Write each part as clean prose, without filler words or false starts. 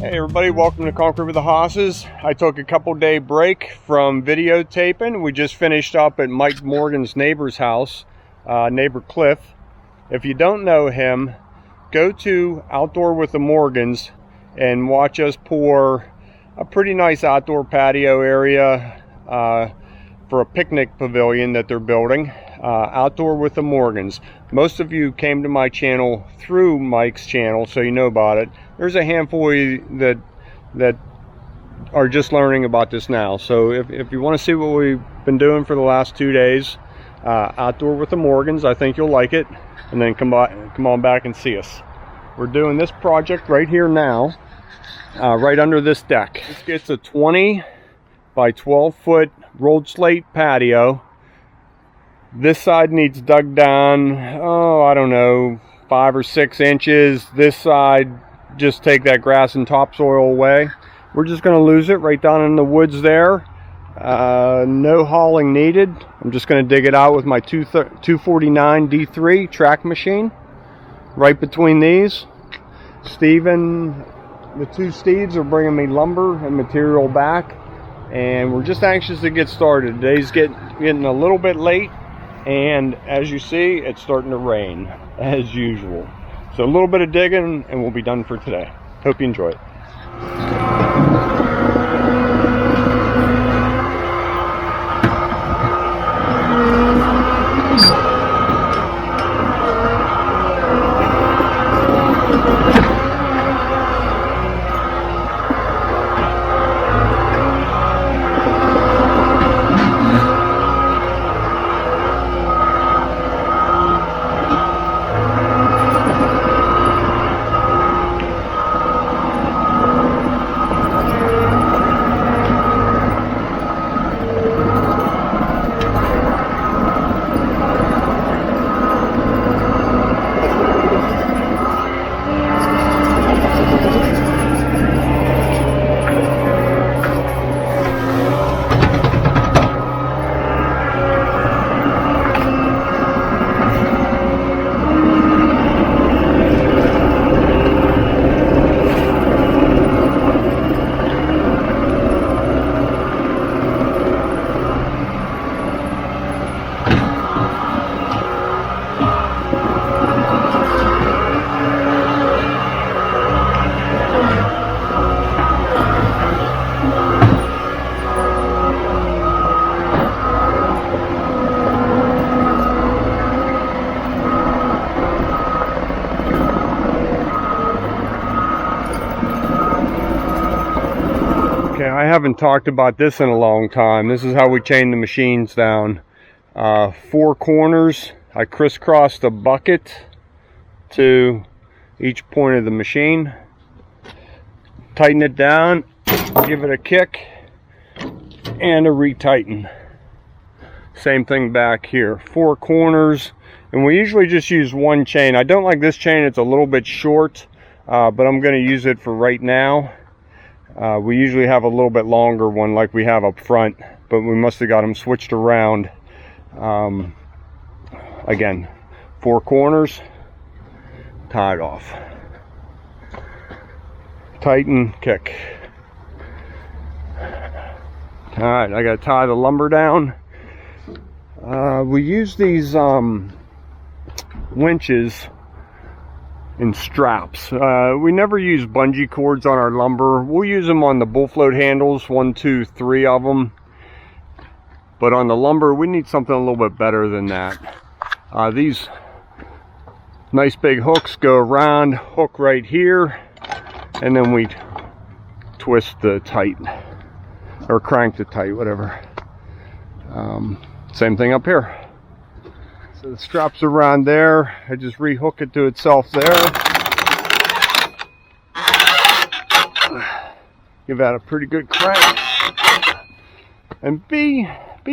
Hey everybody, welcome to Conquer with the Hosses. I took a couple-day break from videotaping. We just finished up at Mike Morgan's neighbor's house, neighbor Cliff. If you don't know him, go to Outdoor with the Morgans and watch us pour a pretty nice outdoor patio area for a picnic pavilion that they're building. Outdoor with the Morgans. Most of you came to my channel through Mike's channel, so you know about it. There's a handful of you that are just learning about this now. So if you want to see what we've been doing for the last 2 days, Outdoor with the Morgans, I think you'll like it. And then come on back and see us. We're doing this project right here now, right under this deck. This gets a 20 by 12 foot rolled slate patio. This side needs dug down, I don't know, 5 or 6 inches. This side, just take that grass and topsoil away. We're just going to lose it right down in the woods there. No hauling needed. I'm just going to dig it out with my 249 D3 track machine. Right between these, the two Steves are bringing me lumber and material back. And we're just anxious to get started. Today's getting a little bit late. And as you see, it's starting to rain as usual. So a little bit of digging and we'll be done for today. Hope you enjoy it. I haven't talked about this in a long time. This is how we chain the machines down. 4 corners. I crisscrossed a bucket to each point of the machine. Tighten it down, give it a kick, and a retighten. Same thing back here. 4 corners, and we usually just use 1 chain. I don't like this chain, it's a little bit short, but I'm going to use it for right now. We usually have a little bit longer one like we have up front, but we must have got them switched around. Again, 4 corners, tie it off. Tighten, kick. Alright, I gotta tie the lumber down. We use these winches and straps. We never use bungee cords on our lumber. We'll use them on the bull float handles, 1, 2, 3 of them. But on the lumber, we need something a little bit better than that. These nice big hooks go around, hook right here, and then we twist the tight, or crank the tight, whatever. Same thing up here. So the strap's around there. I just rehook it to itself there. Give that a pretty good crank. And be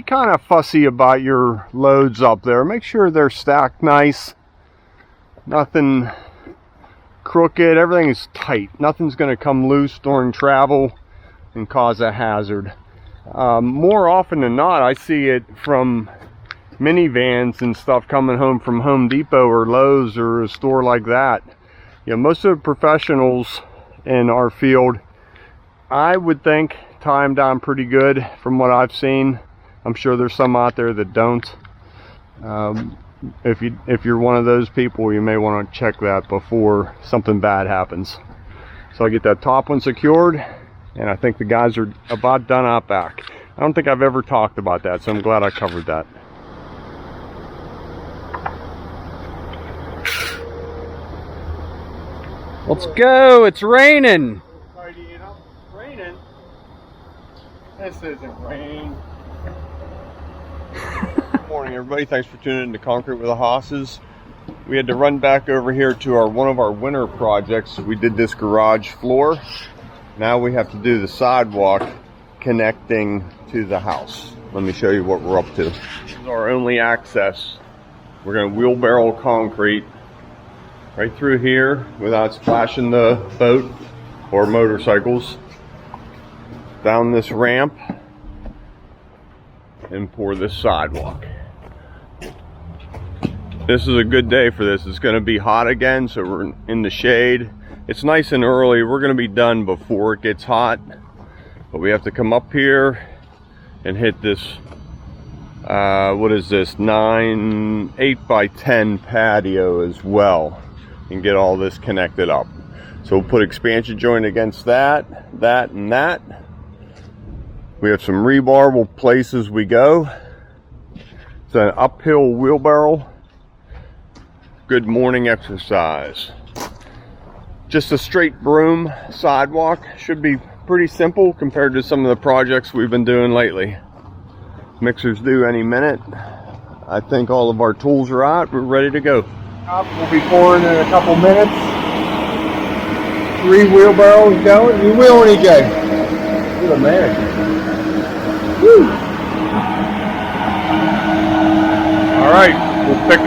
kind of fussy about your loads up there. Make sure they're stacked nice. Nothing crooked. Everything is tight. Nothing's going to come loose during travel and cause a hazard. More often than not, I see it from minivans and stuff coming home from Home Depot or Lowe's or a store like that. You know, most of the professionals in our field. I would think tie them down pretty good from what I've seen. I'm sure there's some out there that don't. If you're one of those people, you may want to check that before something bad happens. So I get that top one secured, and I think the guys are about done out back. I don't think I've ever talked about that, so I'm glad I covered that. Let's go, it's raining. Tidying up. Raining? This isn't rain. Good morning, everybody. Thanks for tuning in to Concrete with the Hosses. We had to run back over here to one of our winter projects. We did this garage floor. Now we have to do the sidewalk connecting to the house. Let me show you what we're up to. This is our only access. We're going to wheelbarrow concrete right through here without splashing the boat or motorcycles, down this ramp, and pour this sidewalk. This is a good day for this. It's going to be hot again, so we're in the shade. It's nice and early. We're going to be done before it gets hot, but we have to come up here and hit this what is this, 8 by 10 patio as well, and get all this connected up. So we'll put expansion joint against that, and that. We have some rebar will place as we go. It's an uphill wheelbarrow. Good morning exercise. Just a straight broom sidewalk. Should be pretty simple compared to some of the projects we've been doing lately. Mixer's due any minute. I think all of our tools are out. We're ready to go. We'll be pouring in a couple minutes. 3 wheelbarrows going. You wheeling, EJ? You're the man. Woo! All right, we'll pick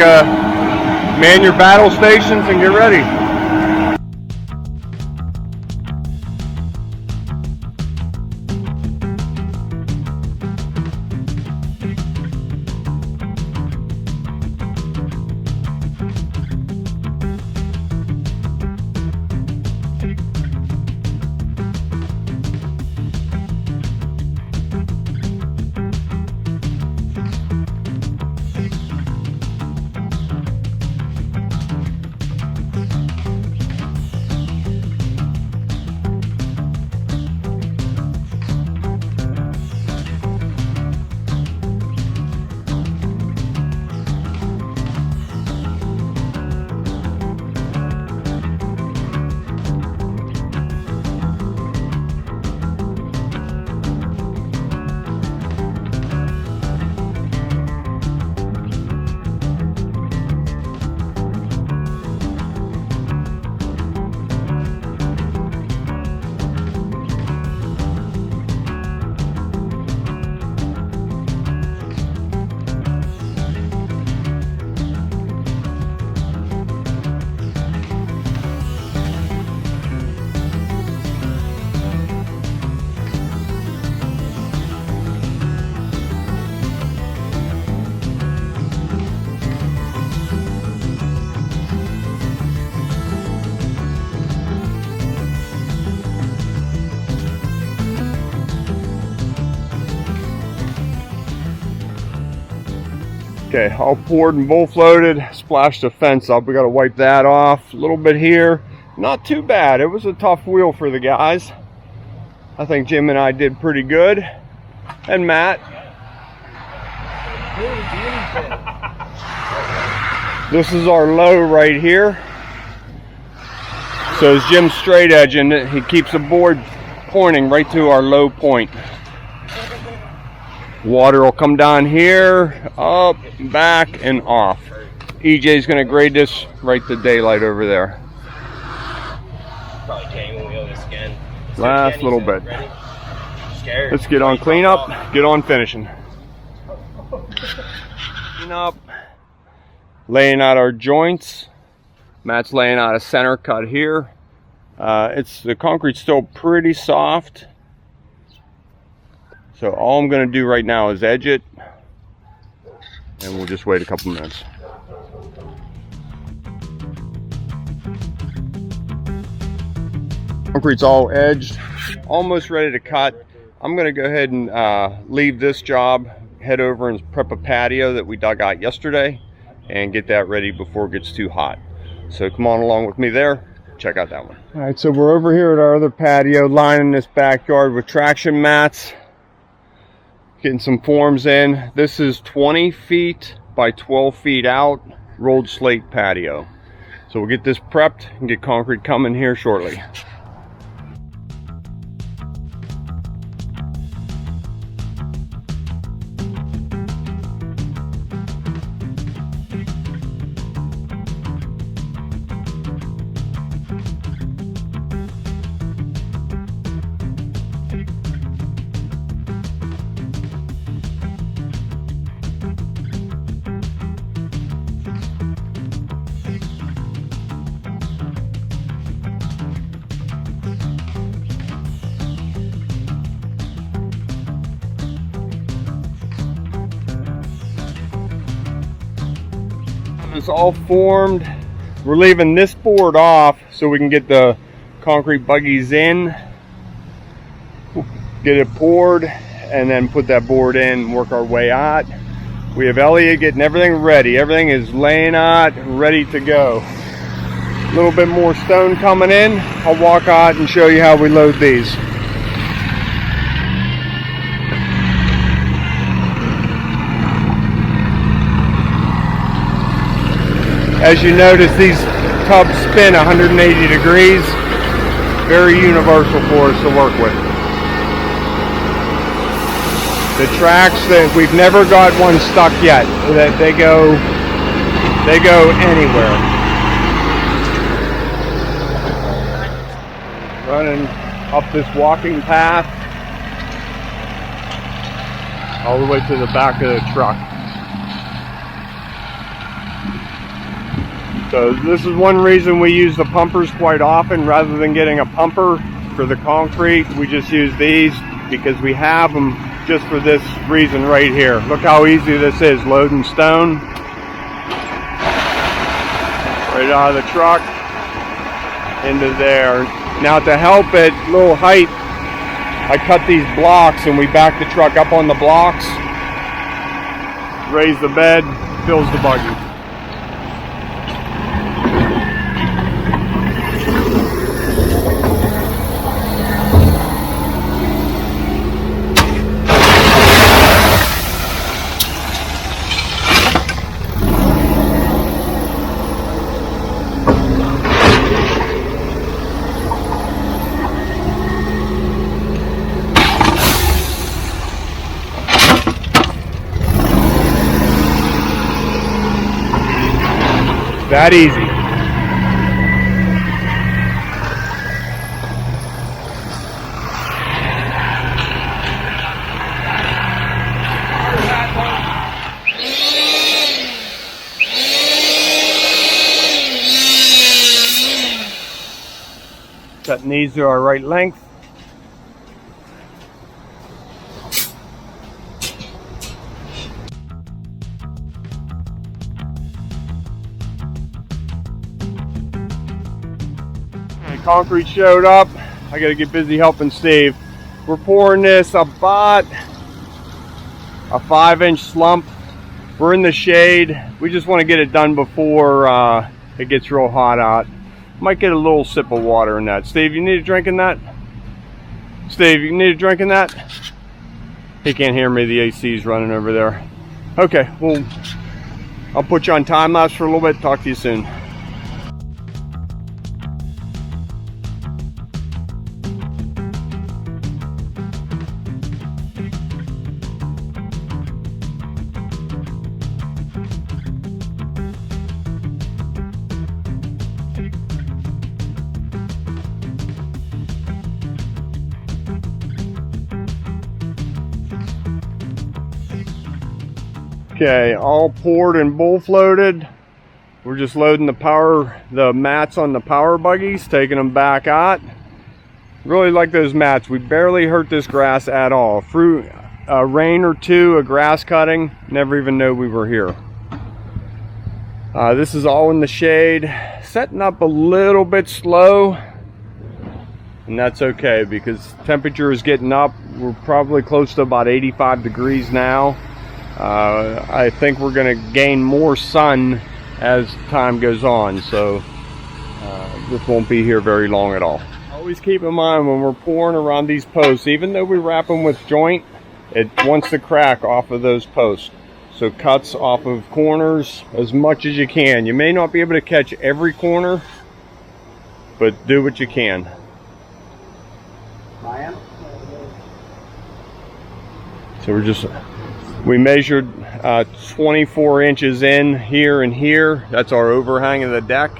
man your battle stations and get ready. Okay, all poured and bowl floated, splashed the fence up. We got to wipe that off. A little bit here. Not too bad. It was a tough wheel for the guys. I think Jim and I did pretty good. And Matt. This is our low right here. So as Jim's straight edging it, he keeps the board pointing right to our low point. Water will come down here, up, back, and off. EJ's going to grade this right to daylight over there. Probably can't even wheel this again. Last little bit. Let's get on cleanup, get on finishing. Clean up. Laying out our joints. Matt's laying out a center cut here. The concrete's still pretty soft. So all I'm going to do right now is edge it, and we'll just wait a couple minutes. Concrete's all edged, almost ready to cut. I'm gonna go ahead and leave this job, head over and prep a patio that we dug out yesterday and get that ready before it gets too hot. So come on along with me there, check out that one. All right, so we're over here at our other patio, lining this backyard with traction mats, getting some forms in. This is 20 feet by 12 feet out, rolled slate patio. So we'll get this prepped and get concrete coming here shortly. It's all formed. We're leaving this board off so we can get the concrete buggies in, get it poured, and then put that board in and work our way out. We have Elliot getting everything ready. Everything is laying out, ready to go. A little bit more stone coming in. I'll walk out and show you how we load these. As you notice, these tubs spin 180 degrees. Very universal for us to work with. The tracks, that we've never got one stuck yet. That they go anywhere. Running up this walking path all the way to the back of the truck. So this is one reason we use the pumpers quite often. Rather than getting a pumper for the concrete, we just use these because we have them just for this reason right here. Look how easy this is, loading stone right out of the truck into there. Now to help it, little height, I cut these blocks and we back the truck up on the blocks, raise the bed, fills the buggy. That easy. Cutting these to our right length. Concrete showed up. I gotta get busy helping Steve. We're pouring this about a 5-inch slump. We're in the shade. We just want to get it done before it gets real hot out. Might get a little sip of water in that. Steve, you need a drink in that? Steve, you need a drink in that? He can't hear me. The AC's running over there. Okay, well, I'll put you on time lapse for a little bit. Talk to you soon. Okay, all poured and bull floated. We're just loading the mats on the power buggies, taking them back out. Really like those mats. We barely hurt this grass at all. Through a rain or two of grass cutting, never even know we were here. This is all in the shade. Setting up a little bit slow. and that's okay because temperature is getting up. We're probably close to about 85 degrees now. I think we're going to gain more sun as time goes on, so this won't be here very long at all. Always keep in mind when we're pouring around these posts, even though we wrap them with joint, it wants to crack off of those posts. So cuts off of corners as much as you can. You may not be able to catch every corner, but do what you can. So we measured 24 inches in here and here. That's our overhang of the deck.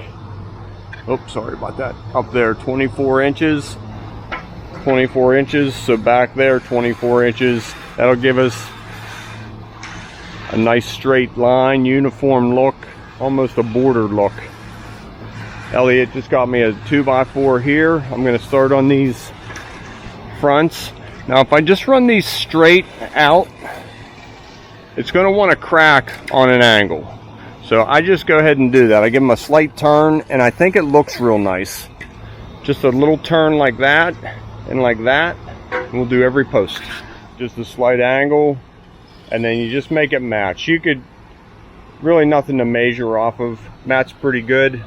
Oops, sorry about that. Up there, 24 inches. 24 inches. So back there, 24 inches. That'll give us a nice straight line, uniform look, almost a border look. Elliot just got me a 2x4 here. I'm going to start on these fronts. Now if I just run these straight out, it's going to want to crack on an angle. So I just go ahead and do that. I give them a slight turn and I think it looks real nice. Just a little turn like that and like that. And we'll do every post. Just a slight angle and then you just make it match. You could, really nothing to measure off of. Matt's pretty good.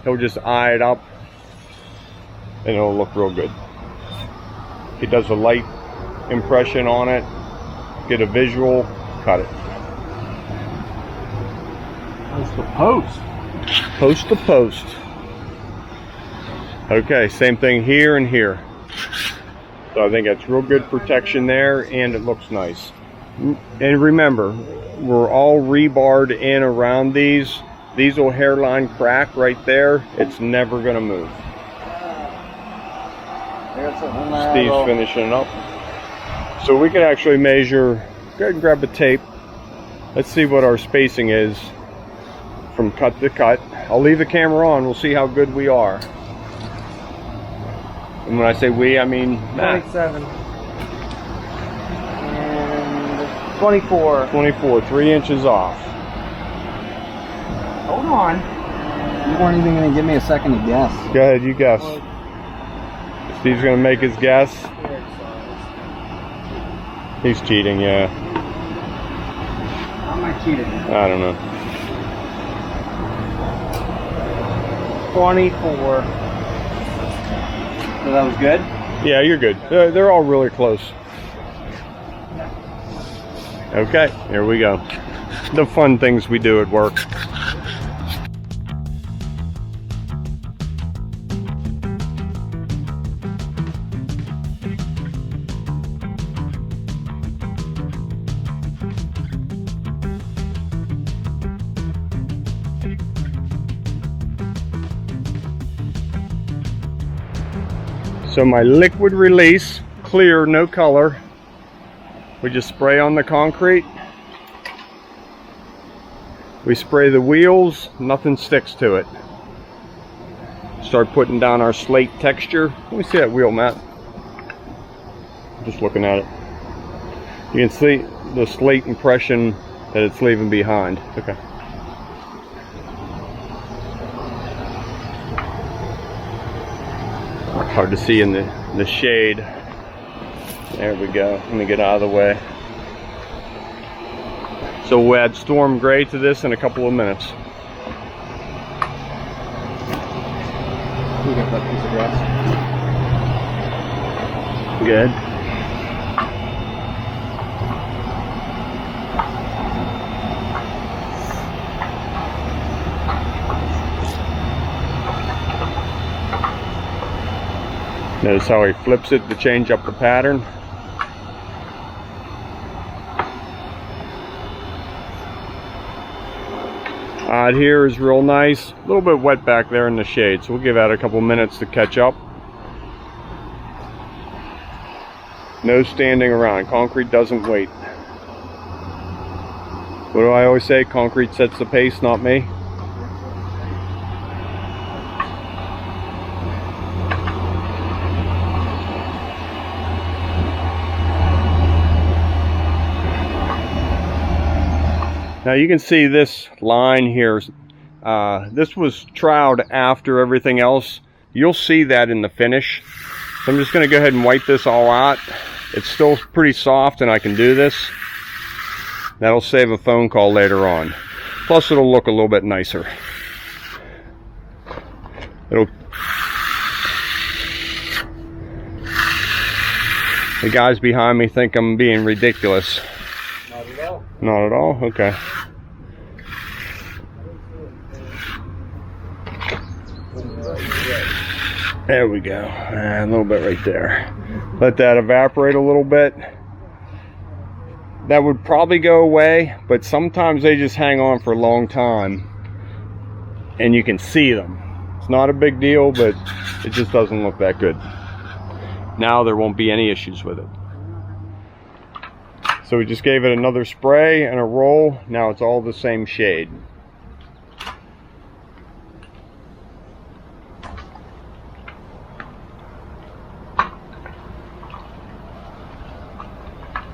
He'll just eye it up and it'll look real good. He does a light impression on it, get a visual, cut it. Post to post. Post to post. Okay, same thing here and here. So I think that's real good protection there and it looks nice. And remember, we're all rebarred in around these. These will hairline crack right there. It's never gonna move. Steve's finishing it up. So we can actually measure, go ahead and grab a tape. Let's see what our spacing is from cut to cut. I'll leave the camera on, we'll see how good we are. And when I say we, I mean Matt. 27. And 24. 24, 3 inches off. Hold on. You weren't even going to give me a second to guess. Go ahead, you guess. Steve's gonna make his guess. He's cheating, yeah. How am I cheating? I don't know. 24. So that was good? Yeah, you're good. They're all really close. Okay, here we go. The fun things we do at work. So my liquid release, clear, no color. We just spray on the concrete. We spray the wheels, nothing sticks to it. Start putting down our slate texture. Let me see that wheel, Matt. Just looking at it. You can see the slate impression that it's leaving behind. Okay. Hard to see in the shade. There we go. Let me get out of the way. So we'll add storm gray to this in a couple of minutes. You got that piece of grass. Good. Notice how he flips it to change up the pattern. Out here is real nice. A little bit wet back there in the shade, so we'll give that a couple minutes to catch up. No standing around. Concrete doesn't wait. What do I always say? Concrete sets the pace, not me. Now you can see this line here. This was troweled after everything else You'll see that in the finish. So I'm just going to go ahead and wipe this all out. It's still pretty soft and I can do this. That'll save a phone call later on. Plus it'll look a little bit nicer. The guys behind me think I'm being ridiculous. Not at all. Not at all? Okay. There we go. A little bit right there. Let that evaporate a little bit. That would probably go away, but sometimes they just hang on for a long time and you can see them. It's not a big deal, but it just doesn't look that good. Now there won't be any issues with it. So we just gave it another spray and a roll. Now it's all the same shade.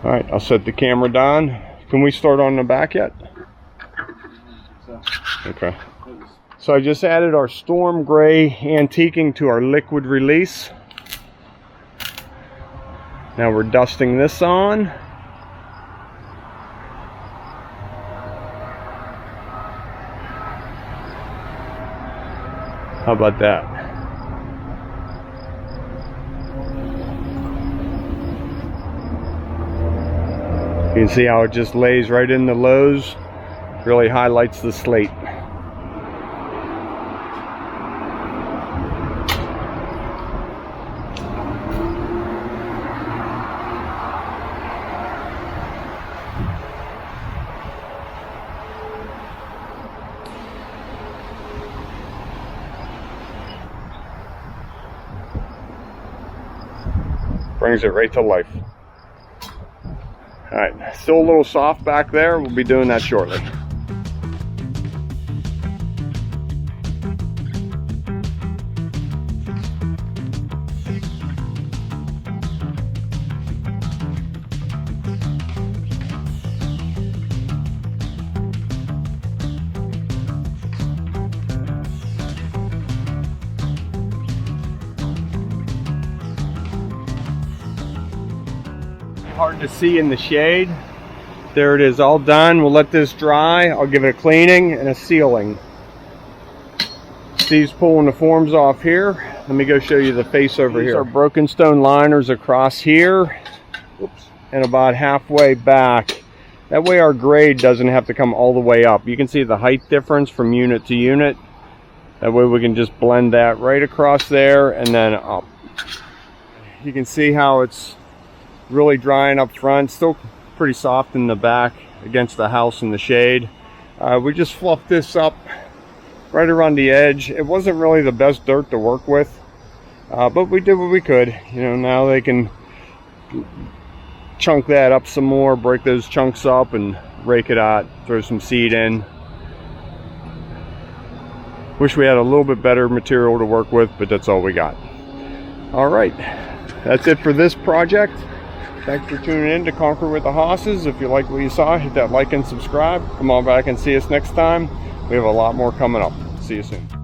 All right, I'll set the camera down. Can we start on the back yet? Okay. So I just added our storm gray antiquing to our liquid release. Now we're dusting this on. How about that? You can see how it just lays right in the lows. Really highlights the slate. Brings it right to life. All right, still a little soft back there. We'll be doing that shortly. Hard to see in the shade. There it is, all done. We'll let this dry. I'll give it a cleaning and a sealing. Steve's pulling the forms off here. Let me go show you the face over here. These are broken stone liners across here. Oops. And about halfway back. That way our grade doesn't have to come all the way up. You can see the height difference from unit to unit. That way we can just blend that right across there and then up. You can see how it's really drying up front, still pretty soft in the back against the house in the shade. We just fluffed this up right around the edge. It wasn't really the best dirt to work with, but we did what we could. You know, now they can chunk that up some more, break those chunks up and rake it out, throw some seed in. Wish we had a little bit better material to work with, but that's all we got. All right, that's it for this project. Thanks for tuning in to Conquer with the Hosses. If you like what you saw, hit that like and subscribe. Come on back and see us next time. We have a lot more coming up. See you soon.